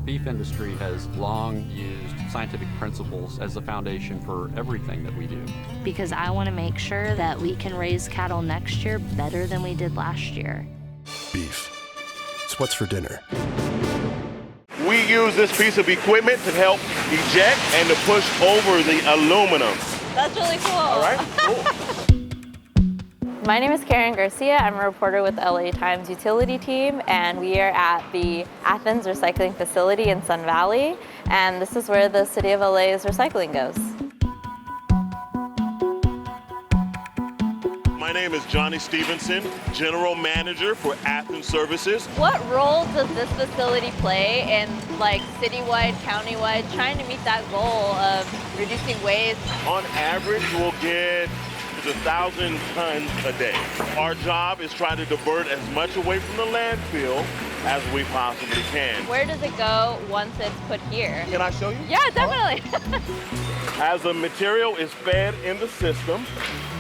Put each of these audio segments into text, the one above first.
beef industry has long used scientific principles as the foundation for everything that we do. Because I want to make sure that we can raise cattle next year better than we did last year. Beef. It's what's for dinner. We use this piece of equipment to help eject and to push over the aluminum. That's really cool. All right, cool. My name is Karen Garcia. I'm a reporter with the LA Times utility team, and we are at the Athens Recycling Facility in Sun Valley, and this is where the City of LA's recycling goes. My name is Johnny Stevenson, General Manager for Athens Services. What role does this facility play in citywide, countywide, trying to meet that goal of reducing waste? On average, we'll get 1,000 tons a day. Our job is trying to divert as much away from the landfill as we possibly can. Where does it go once it's put here? Can I show you? Yeah, definitely. As the material is fed in the system,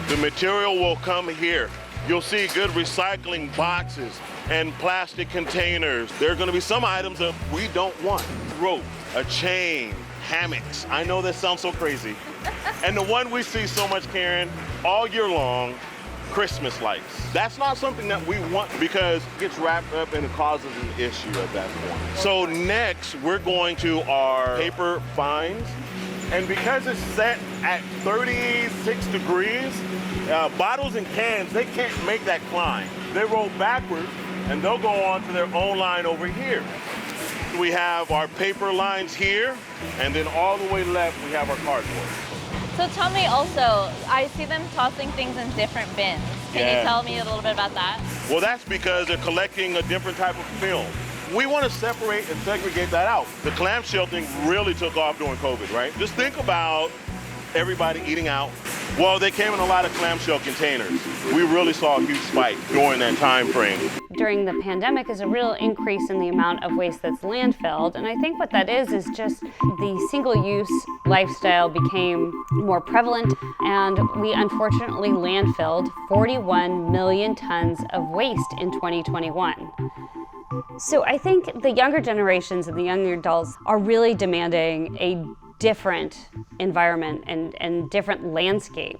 the material will come here. You'll see good recycling boxes and plastic containers. There are going to be some items that we don't want. Rope, a chain, hammocks. I know that sounds so crazy. And the one we see so much, Karen, all year long, Christmas lights. That's not something that we want because it gets wrapped up and it causes an issue at that point. So next, we're going to our paper fines. And because it's set at 36 degrees, bottles and cans, they can't make that climb. They roll backwards and they'll go on to their own line over here. We have our paper lines here, and then all the way left, we have our cardboard. So tell me also, I see them tossing things in different bins. Can you tell me a little bit about that? Well, that's because they're collecting a different type of film. We want to separate and segregate that out. The clamshell thing really took off during COVID, right? Just think about everybody eating out. Well, they came in a lot of clamshell containers. We really saw a huge spike during that time frame. During the pandemic is a real increase in the amount of waste that's landfilled. And I think what that is just the single-use lifestyle became more prevalent, and we unfortunately landfilled 41 million tons of waste in 2021. So I think the younger generations and the younger adults are really demanding a different environment and different landscape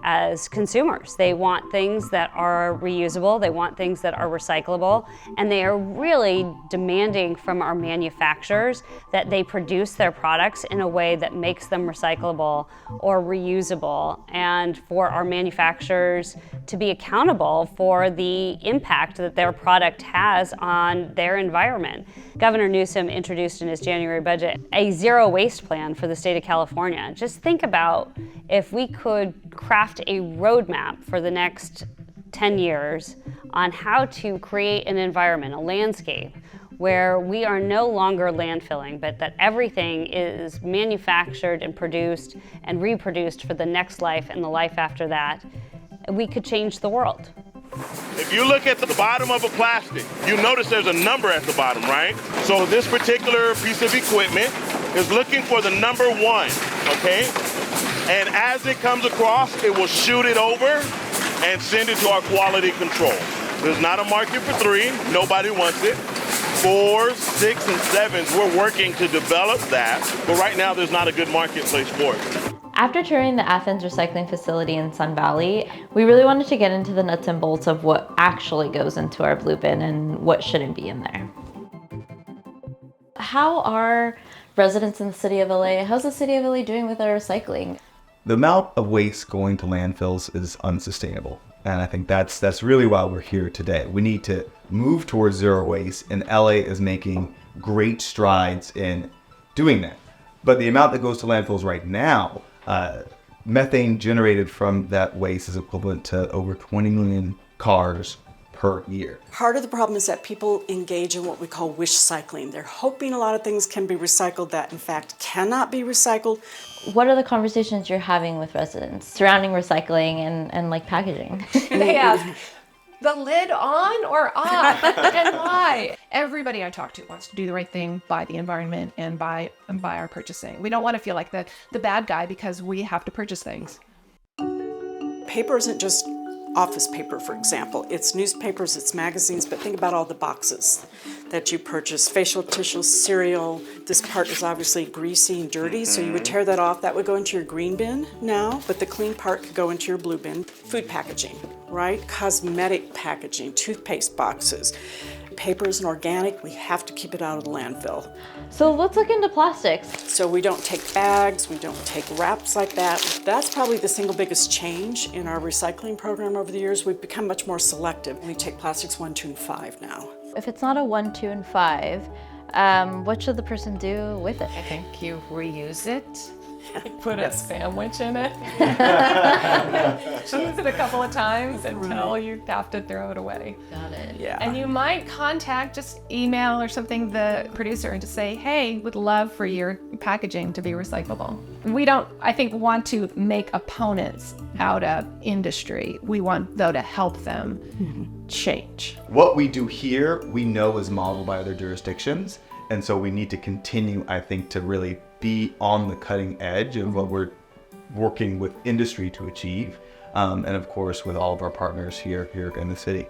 as consumers. They want things that are reusable, they want things that are recyclable, and they are really demanding from our manufacturers that they produce their products in a way that makes them recyclable or reusable, and for our manufacturers to be accountable for the impact that their product has on their environment. Governor Newsom introduced in his January budget a zero waste plan for the state of California. Just think about if we could craft a roadmap for the next 10 years on how to create an environment, a landscape, where we are no longer landfilling, but that everything is manufactured and produced and reproduced for the next life and the life after that, we could change the world. If you look at the bottom of a plastic, you notice there's a number at the bottom, right? So this particular piece of equipment is looking for the number 1, okay? And as it comes across, it will shoot it over and send it to our quality control. There's not a market for 3, nobody wants it. 4s, 6, and 7s, we're working to develop that, but right now there's not a good marketplace for it. After touring the Athens Recycling Facility in Sun Valley, we really wanted to get into the nuts and bolts of what actually goes into our blue bin and what shouldn't be in there. How are residents in the City of LA, how's the City of LA doing with our recycling? The amount of waste going to landfills is unsustainable. And I think that's really why we're here today. We need to move towards zero waste, and LA is making great strides in doing that. But the amount that goes to landfills right now, methane generated from that waste is equivalent to over 20 million cars per year. Part of the problem is that people engage in what we call wishcycling. They're hoping a lot of things can be recycled that in fact cannot be recycled. What are the conversations you're having with residents surrounding recycling and packaging? They ask, the lid on or off, and why? Everybody I talk to wants to do the right thing by the environment and by our purchasing. We don't want to feel like the bad guy because we have to purchase things. Paper isn't just office paper, for example. It's newspapers, it's magazines, but think about all the boxes that you purchase. Facial tissue, cereal. This part is obviously greasy and dirty, so you would tear that off. That would go into your green bin now, but the clean part could go into your blue bin. Food packaging, right? Cosmetic packaging, toothpaste boxes. Papers and organic, we have to keep it out of the landfill. So let's look into plastics. So we don't take bags, we don't take wraps like that. That's probably the single biggest change in our recycling program over the years. We've become much more selective. We take plastics 1, 2, and 5 now. If it's not a 1, 2, and 5, what should the person do with it? I think you reuse it. Put a sandwich in it. Use it a couple of times until you have to throw it away. Got it. Yeah. And you might contact, just email or something, the producer and just say, hey, would love for your packaging to be recyclable. We don't, I think, want to make opponents out of industry. We want, though, to help them change. What we do here, we know is modeled by other jurisdictions. And so we need to continue, I think, to really be on the cutting edge of what we're working with industry to achieve. And of course, with all of our partners here in the city.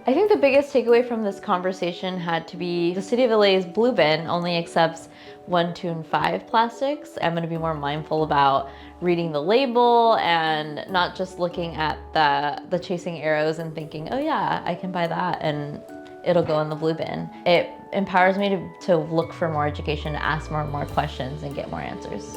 I think the biggest takeaway from this conversation had to be the City of LA's blue bin only accepts 1, 2, and 5 plastics. I'm going to be more mindful about reading the label and not just looking at the chasing arrows and thinking, oh yeah, I can buy that and it'll go in the blue bin. It empowers me to look for more education, ask more and more questions, and get more answers.